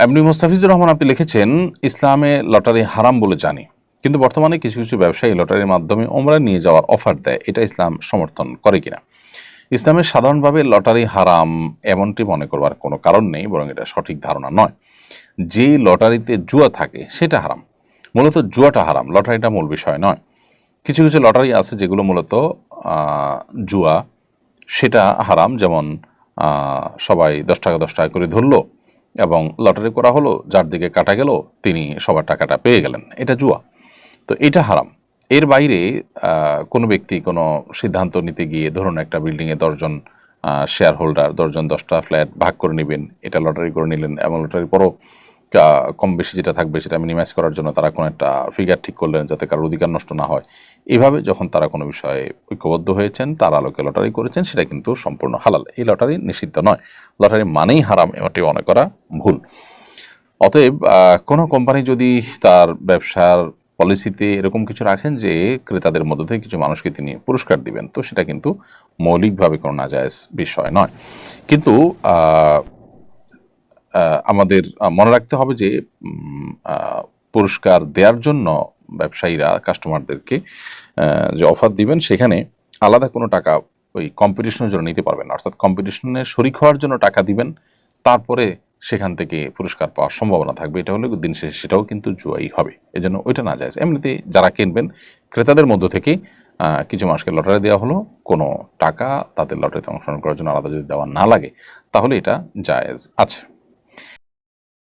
এমনি মোস্তাফিজুর রহমান আপনি লিখেছেন, ইসলামে লটারি হারাম বলে জানি, কিন্তু বর্তমানে কিছু কিছু ব্যবসায়ী লটারির মাধ্যমে ওমরা নিয়ে যাওয়ার অফার দেয়, এটা ইসলাম সমর্থন করে কিনা? ইসলামের সাধারণভাবে লটারি হারাম এমনটি মনে করবার কোনো কারণ নেই, বরং এটা সঠিক ধারণা নয়। যেই লটারিতে জুয়া থাকে সেটা হারাম, মূলত জুয়াটা হারাম, লটারিটা মূল বিষয় নয়। কিছু কিছু লটারি আছে যেগুলো মূলত জুয়া, সেটা হারাম। যেমন সবাই 10 টাকা 10 টাকা করে ধরলো এবং লটারি করা হলো, যার দিকে কাটা গেল তিনি সবার টাকাটা পেয়ে গেলেন, এটা জুয়া। তো এটা হারাম। এর বাইরে কোনো ব্যক্তি কোনো সিদ্ধান্ত নিতে গিয়ে, ধরুন একটা বিল্ডিংয়ে 10 জন শেয়ার হোল্ডার, 10 জন 10টা ফ্ল্যাট ভাগ করে নেবেন, এটা লটারি করে নিলেন এবং লটারির পরও কম বেশি যেটা থাকবে সেটা মিনিমাইজ করার জন্য তারা কোনো একটা ফিগার ঠিক করলেন যাতে কারোর অধিকার নষ্ট না হয়। এভাবে যখন তারা কোনো বিষয়ে ঐক্যবদ্ধ হয়েছেন, তার আলোকে লটারি করেছেন, সেটা কিন্তু সম্পূর্ণ হালাল। এই লটারি নিষিদ্ধ নয়, লটারি মানেই হারাম, এটি মনে করা ভুল। অতএব কোনো কোম্পানি যদি তার ব্যবসার পলিসিতে এরকম কিছু রাখেন যে ক্রেতাদের মধ্য থেকে কিছু মানুষকে তিনি পুরস্কার দিবেন, তো সেটা কিন্তু মৌলিকভাবে কোনো নাজায়েজ বিষয় নয়। কিন্তু আমাদের মনে রাখতে হবে যে পুরস্কার দেওয়ার জন্য ব্যবসায়ীরা কাস্টমারদেরকে যে অফার দিবেন, সেখানে আলাদা কোনো টাকা ওই কম্পিটিশনের জন্য নিতে পারবেন না। অর্থাৎ কম্পিটিশনে শরিক হওয়ার জন্য টাকা দিবেন, তারপরে সেখান থেকে পুরস্কার পাওয়ার সম্ভাবনা থাকবে, এটা হলে দিন শেষে সেটাও কিন্তু জুয়াই হবে। এজন্য ওইটা না যায়। এমনিতে যারা কিনবেন, ক্রেতাদের মধ্য থেকে কিছু মানুষকে লটারি দেওয়া হলো, কোনো টাকা তাদের লটারিতে অংশগ্রহণ করার জন্য আলাদা যদি দেওয়া না লাগে, তাহলে এটা জায়েজ আছে।